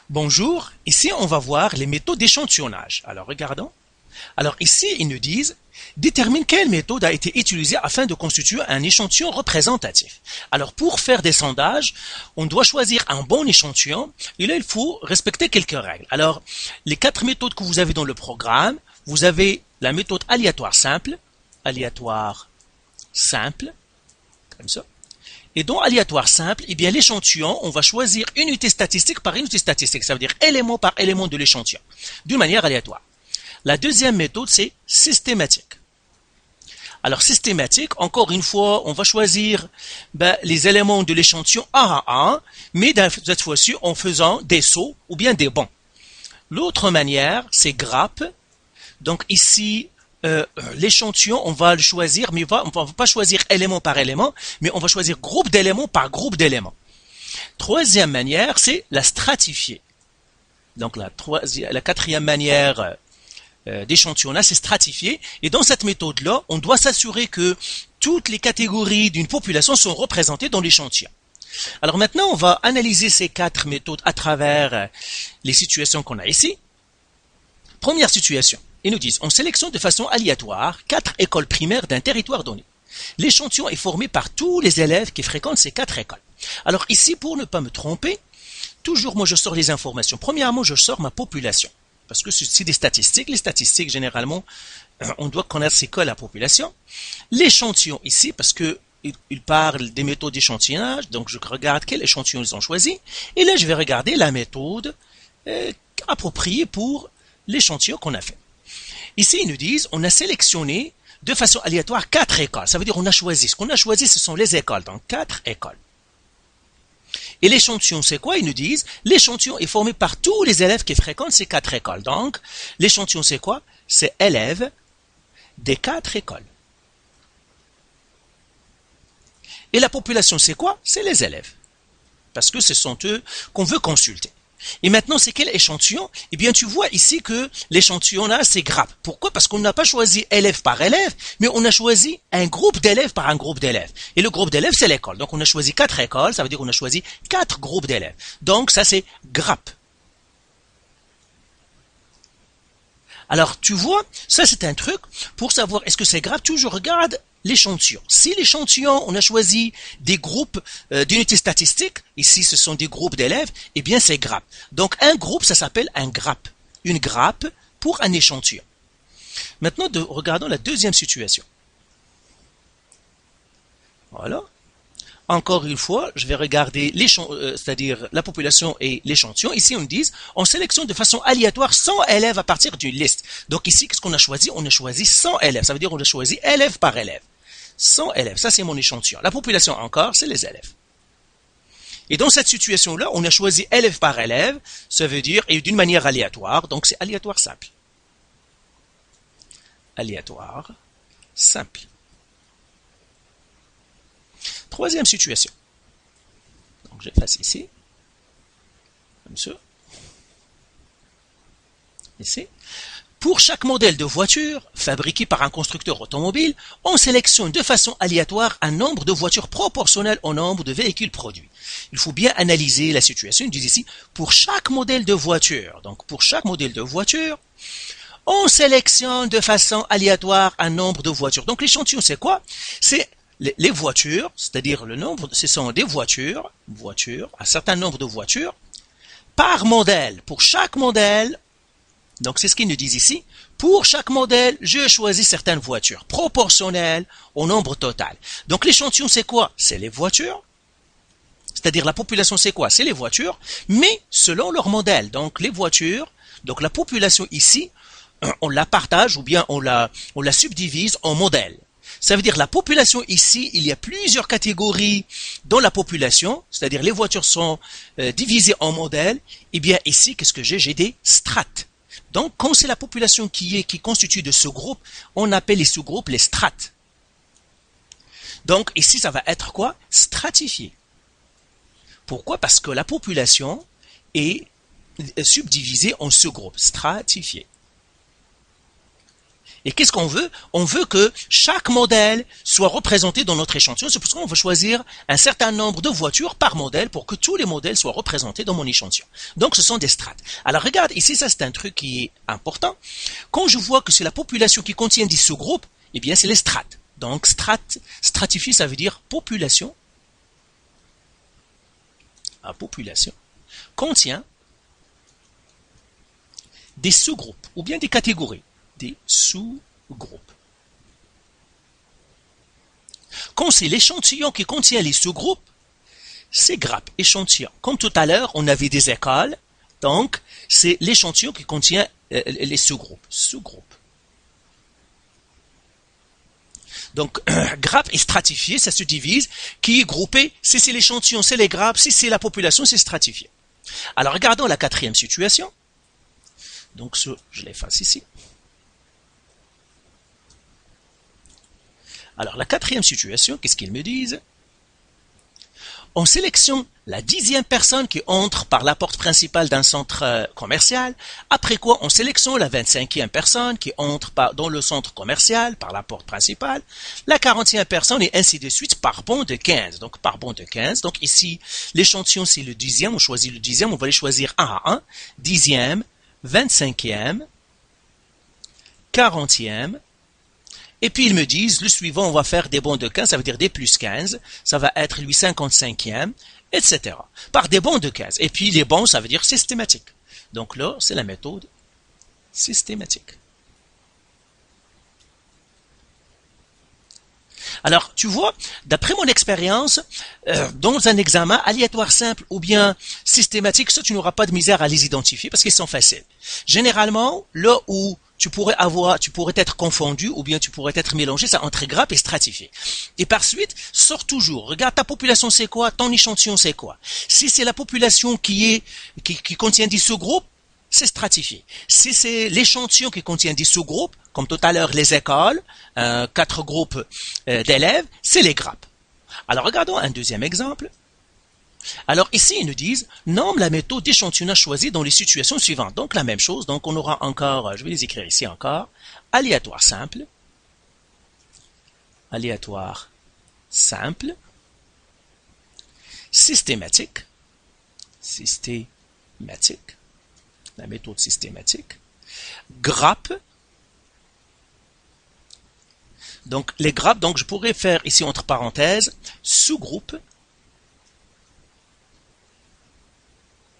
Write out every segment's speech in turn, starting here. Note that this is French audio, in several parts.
Bonjour, ici on va voir les méthodes d'échantillonnage. Alors regardons. Alors ici ils nous disent détermine quelle méthode a été utilisée afin de constituer un échantillon représentatif. Alors pour faire des sondages, on doit choisir un bon échantillon et là il faut respecter quelques règles. Alors les 4 méthodes que vous avez dans le programme, vous avez la méthode aléatoire simple, comme ça. Et dans aléatoire simple, eh bien l'échantillon, on va choisir unité statistique par unité statistique, ça veut dire élément par élément de l'échantillon, d'une manière aléatoire. La deuxième méthode, c'est systématique. Alors systématique, encore une fois, on va choisir les éléments de l'échantillon un à un, mais cette fois-ci en faisant des sauts ou bien des bonds. L'autre manière, c'est grappe. Donc ici, l'échantillon, on va le choisir, mais on va pas choisir élément par élément, mais on va choisir groupe d'éléments par groupe d'éléments. Troisième manière, c'est la stratifier. Donc la quatrième manière d'échantillonnage, c'est stratifier. Et dans cette méthode-là, on doit s'assurer que toutes les catégories d'une population sont représentées dans l'échantillon. Alors maintenant, on va analyser ces 4 méthodes à travers les situations qu'on a ici. Première situation. Ils nous disent, on sélectionne de façon aléatoire 4 écoles primaires d'un territoire donné. L'échantillon est formé par tous les élèves qui fréquentent ces 4 écoles. Alors ici, pour ne pas me tromper, toujours moi je sors les informations. Premièrement, je sors ma population. Parce que c'est des statistiques. Les statistiques, généralement, on doit connaître c'est quoi la population. L'échantillon ici, parce que il parle des méthodes d'échantillonnage, donc je regarde quel échantillon ils ont choisi. Et là, je vais regarder la méthode appropriée pour l'échantillon qu'on a fait. Ici, ils nous disent, on a sélectionné de façon aléatoire 4 écoles. Ça veut dire on a choisi. Ce qu'on a choisi, ce sont les écoles. Donc 4 écoles. Et l'échantillon, c'est quoi? Ils nous disent, l'échantillon est formé par tous les élèves qui fréquentent ces 4 écoles. Donc, l'échantillon, c'est quoi? C'est élèves des 4 écoles. Et la population, c'est quoi? C'est les élèves. Parce que ce sont eux qu'on veut consulter. Et maintenant, c'est quel échantillon? Eh bien, tu vois ici que l'échantillon là, c'est grappe. Pourquoi? Parce qu'on n'a pas choisi élève par élève, mais on a choisi un groupe d'élèves par un groupe d'élèves. Et le groupe d'élèves, c'est l'école. Donc, on a choisi 4 écoles, ça veut dire qu'on a choisi 4 groupes d'élèves. Donc, ça, c'est grappe. Alors, tu vois, ça, c'est un truc pour savoir est-ce que c'est grappe. Toujours regarde l'échantillon. Si l'échantillon, on a choisi des groupes d'unités statistiques, ici ce sont des groupes d'élèves, eh bien c'est grappe. Donc un groupe, ça s'appelle un grappe. Une grappe pour un échantillon. Maintenant, regardons la deuxième situation. Voilà. Encore une fois, je vais regarder c'est-à-dire la population et l'échantillon. Ici, on nous dit, on sélectionne de façon aléatoire 100 élèves à partir d'une liste. Donc ici, qu'est-ce qu'on a choisi? On a choisi 100 élèves. Ça veut dire qu'on a choisi élève par élève. 100 élèves, ça c'est mon échantillon. La population encore, c'est les élèves. Et dans cette situation-là, on a choisi élève par élève, ça veut dire, et d'une manière aléatoire, donc c'est aléatoire simple. Aléatoire simple. Troisième situation. Donc j'efface ici. Comme ça. Ici. Pour chaque modèle de voiture fabriqué par un constructeur automobile, on sélectionne de façon aléatoire un nombre de voitures proportionnel au nombre de véhicules produits. Il faut bien analyser la situation. Ils disent ici, pour chaque modèle de voiture, donc pour chaque modèle de voiture, on sélectionne de façon aléatoire un nombre de voitures. Donc l'échantillon, c'est quoi? C'est les voitures, c'est-à-dire le nombre, ce sont des voitures, un certain nombre de voitures, par modèle. Pour chaque modèle, donc c'est ce qu'ils nous disent ici, pour chaque modèle, je choisis certaines voitures, proportionnelles au nombre total. Donc l'échantillon, c'est quoi? C'est les voitures, c'est-à-dire la population, c'est quoi? C'est les voitures, mais selon leur modèle. Donc les voitures, donc la population ici, on la partage ou bien on la subdivise en modèles. Ça veut dire la population ici, il y a plusieurs catégories dans la population, c'est-à-dire les voitures sont divisées en modèles. Et bien ici, qu'est-ce que j'ai? J'ai des strates. Donc quand c'est la population qui constitue de ce groupe, on appelle les sous-groupes les strates. Donc ici, ça va être quoi? Stratifié. Pourquoi? Parce que la population est subdivisée en sous-groupes, stratifiés. Et qu'est-ce qu'on veut? On veut que chaque modèle soit représenté dans notre échantillon. C'est pour ça qu'on veut choisir un certain nombre de voitures par modèle pour que tous les modèles soient représentés dans mon échantillon. Donc, ce sont des strates. Alors, regarde, ici, ça, c'est un truc qui est important. Quand je vois que c'est la population qui contient des sous-groupes, eh bien, c'est les strates. Donc, stratifier, ça veut dire population. La population contient des sous-groupes ou bien des catégories. Des sous-groupes. Quand c'est l'échantillon qui contient les sous-groupes, c'est grappe, échantillon. Comme tout à l'heure, on avait des écoles, donc c'est l'échantillon qui contient les sous-groupes. Sous-groupes. Donc, grappe est stratifié, ça se divise, qui est groupé, si c'est l'échantillon, c'est les grappes, si c'est la population, c'est stratifié. Alors, regardons la quatrième situation. Donc, je l'efface ici. Alors, la quatrième situation, qu'est-ce qu'ils me disent? On sélectionne la 10e personne qui entre par la porte principale d'un centre commercial, après quoi on sélectionne la 25e personne qui entre dans le centre commercial par la porte principale, la 40e personne et ainsi de suite par bond de 15. Donc, par bond de 15. Donc, ici, l'échantillon, c'est le 10e, on choisit le 10e, on va les choisir un à un, 10e, 25e, 40e, et puis ils me disent, le suivant, on va faire des bons de 15, ça veut dire des plus 15, ça va être lui 55e, etc. Par des bons de 15. Et puis les bons, ça veut dire systématique. Donc là, c'est la méthode systématique. Alors, tu vois, d'après mon expérience, dans un examen aléatoire simple ou bien systématique, ça, tu n'auras pas de misère à les identifier parce qu'ils sont faciles. Généralement, là où tu pourrais être confondu ou bien tu pourrais être mélangé, ça entre grappe et stratifié. Et par suite, sors toujours. Regarde ta population, c'est quoi? Ton échantillon, c'est quoi? Si c'est la population qui contient des sous-groupes, c'est stratifié. Si c'est l'échantillon qui contient des sous-groupes, comme tout à l'heure les écoles, 4 groupes d'élèves, c'est les grappes. Alors regardons un deuxième exemple. Alors ici, ils nous disent, nomme la méthode d'échantillonnage choisie dans les situations suivantes. Donc la même chose, donc on aura encore, je vais les écrire ici encore, aléatoire simple, systématique, la méthode systématique, grappe. Donc les grappes, donc je pourrais faire ici entre parenthèses, sous-groupe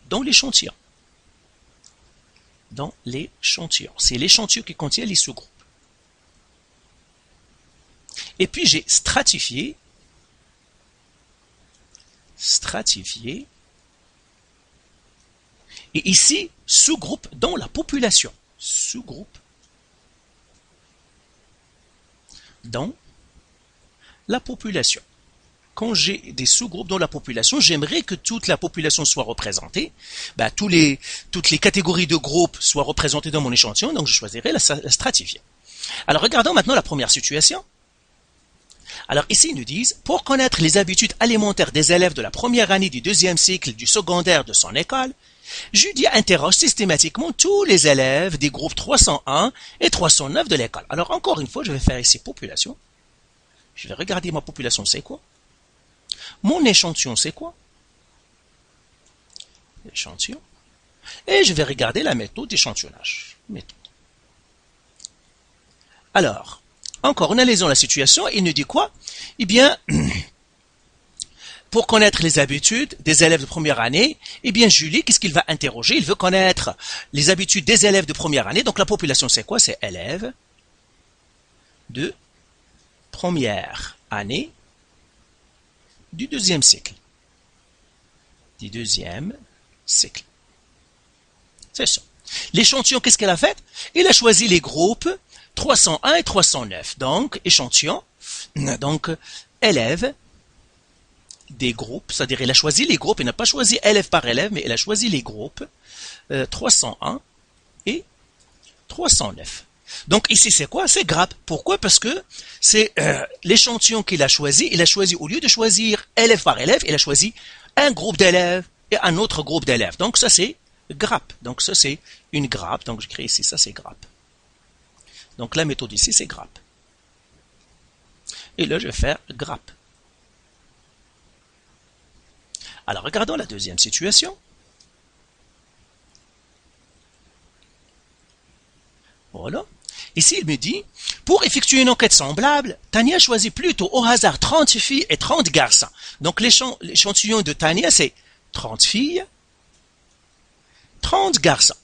dans l'échantillon. Dans l'échantillon. C'est l'échantillon qui contient les sous-groupes. Et puis j'ai stratifié. Et ici, sous-groupe dans la population. Sous-groupe dans la population. Quand j'ai des sous-groupes dans la population, j'aimerais que toute la population soit représentée. Toutes les catégories de groupes soient représentées dans mon échantillon, donc je choisirai la stratifier. Alors regardons maintenant la première situation. Alors ici, ils nous disent, pour connaître les habitudes alimentaires des élèves de la première année du deuxième cycle du secondaire de son école, Judy interroge systématiquement tous les élèves des groupes 301 et 309 de l'école. Alors encore une fois, je vais faire ici population. Je vais regarder ma population, c'est quoi? Mon échantillon, c'est quoi? Échantillon. Et je vais regarder la méthode d'échantillonnage. Alors, encore, analysons la situation. Il nous dit quoi? Eh bien, pour connaître les habitudes des élèves de première année, eh bien, Julie, qu'est-ce qu'il va interroger? Il veut connaître les habitudes des élèves de première année. Donc, la population, c'est quoi? C'est élèves de première année du deuxième cycle. C'est ça. L'échantillon, qu'est-ce qu'elle a fait? Il a choisi les groupes 301 et 309. Donc, échantillon, donc, élèves des groupes, c'est-à-dire il a choisi les groupes, il n'a pas choisi élève par élève, mais il a choisi les groupes 301 et 309. Donc ici c'est quoi? C'est grappe. Pourquoi? Parce que c'est l'échantillon qu'il a choisi. Il a choisi, au lieu de choisir élève par élève, il a choisi un groupe d'élèves et un autre groupe d'élèves. Donc ça c'est grappe. Donc ça c'est une grappe. Donc j'écris ici, ça c'est grappe. Donc la méthode ici, c'est grappe. Et là, je vais faire grappe. Alors, regardons la deuxième situation. Voilà. Ici, il me dit, pour effectuer une enquête semblable, Tania choisit plutôt au hasard 30 filles et 30 garçons. Donc, l'échantillon de Tania, c'est 30 filles, 30 garçons.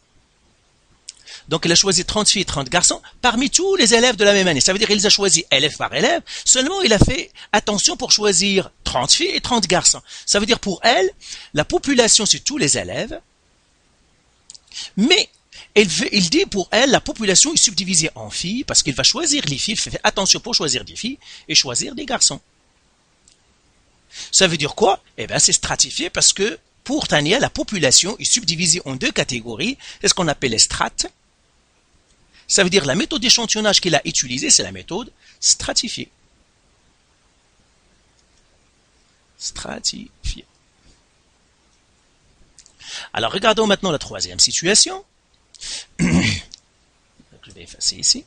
Donc, il a choisi 30 filles et 30 garçons parmi tous les élèves de la même année. Ça veut dire qu'il a choisi élève par élève. Seulement, il a fait attention pour choisir 30 filles et 30 garçons. Ça veut dire pour elle, la population, c'est tous les élèves. Mais, il dit pour elle, la population est subdivisée en filles parce qu'il va choisir les filles. Il fait attention pour choisir des filles et choisir des garçons. Ça veut dire quoi? Eh bien, c'est stratifié parce que pour Tania, la population est subdivisée en deux catégories. C'est ce qu'on appelle les strates. Ça veut dire la méthode d'échantillonnage qu'il a utilisée, c'est la méthode stratifiée. Stratifiée. Alors, regardons maintenant la troisième situation. Je vais effacer ici.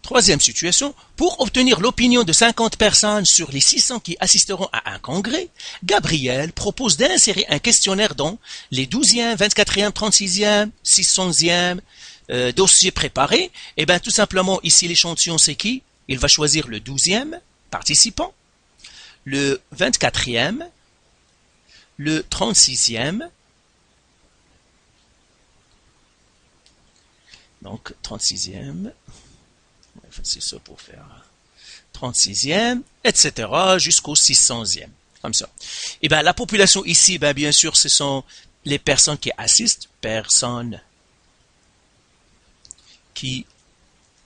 Troisième situation, pour obtenir l'opinion de 50 personnes sur les 600 qui assisteront à un congrès, Gabriel propose d'insérer un questionnaire dans les 12e, 24e, 36e, 600e dossiers préparés. Et bien tout simplement, ici l'échantillon c'est qui? Il va choisir le 12e participant, le 24e, le 36e, donc 36e, c'est ça pour faire 36e, etc. jusqu'au 600e, comme ça. Et bien la population ici, ben, bien sûr, ce sont les personnes qui assistent, personnes qui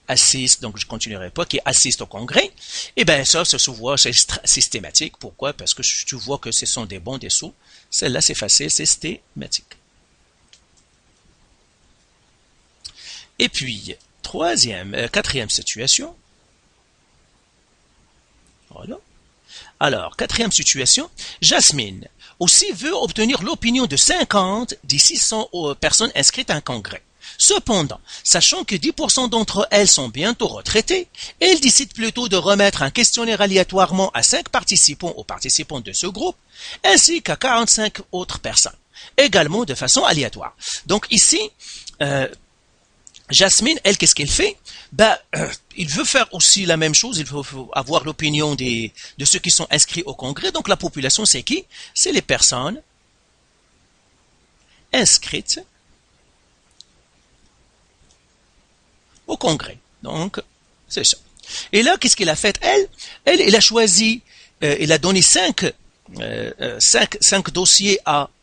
assistent, donc je ne continuerai pas, qui assistent au congrès. Et bien ça se voit, c'est systématique. Pourquoi? Parce que tu vois que ce sont des bons dessous. Celle-là, c'est facile, c'est systématique. Et puis, quatrième situation. Voilà. Alors, quatrième situation, Jasmine aussi veut obtenir l'opinion de 50 des 600 personnes inscrites à un congrès. Cependant, sachant que 10% d'entre elles sont bientôt retraitées, elle décide plutôt de remettre un questionnaire aléatoirement à 5 participants aux participants de ce groupe, ainsi qu'à 45 autres personnes, également de façon aléatoire. Donc ici, Jasmine, elle, qu'est-ce qu'elle fait? Il veut faire aussi la même chose, il veut avoir l'opinion de ceux qui sont inscrits au congrès. Donc la population, c'est qui? C'est les personnes inscrites au congrès. Donc, c'est ça. Et là, qu'est-ce qu'elle a fait? Elle a choisi, elle a donné 5 dossiers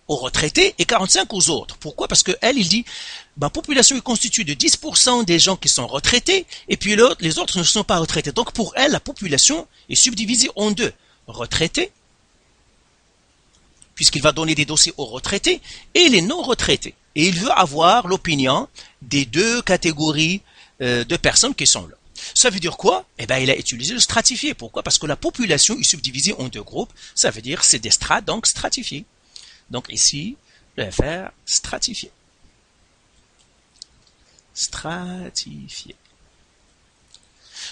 aux retraités et 45 aux autres. Pourquoi? Parce que il dit, ma population est constituée de 10% des gens qui sont retraités, et puis les autres ne sont pas retraités. Donc pour elle, la population est subdivisée en deux. Retraités, puisqu'il va donner des dossiers aux retraités, et les non-retraités. Et il veut avoir l'opinion des deux catégories de personnes qui sont là. Ça veut dire quoi? Eh bien, il a utilisé le stratifié. Pourquoi? Parce que la population est subdivisée en deux groupes. Ça veut dire c'est des strates, donc stratifiés. Donc ici, je vais faire stratifié. Stratifié.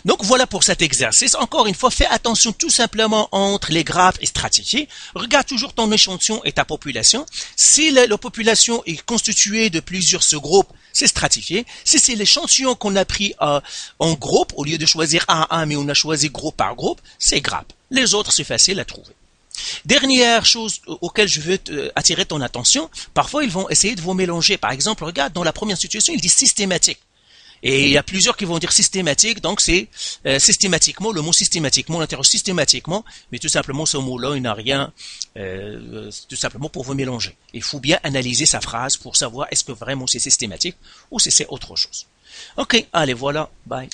Donc voilà pour cet exercice. Encore une fois, fais attention tout simplement entre les graphes et stratifiés. Regarde toujours ton échantillon et ta population. Si la population est constituée de plusieurs sous-groupes, c'est stratifié. Si c'est l'échantillon qu'on a pris en groupe, au lieu de choisir un à un, mais on a choisi groupe par groupe, c'est grappe. Les autres, c'est facile à trouver. Dernière chose auquel je veux attirer ton attention, parfois ils vont essayer de vous mélanger. Par exemple, regarde, dans la première situation, il dit systématique. Et il y a plusieurs qui vont dire systématique, donc c'est systématiquement, le mot systématiquement, on interroge systématiquement, mais tout simplement ce mot-là, il n'a rien, tout simplement pour vous mélanger. Il faut bien analyser sa phrase pour savoir est-ce que vraiment c'est systématique ou si c'est autre chose. Ok, allez, voilà, bye.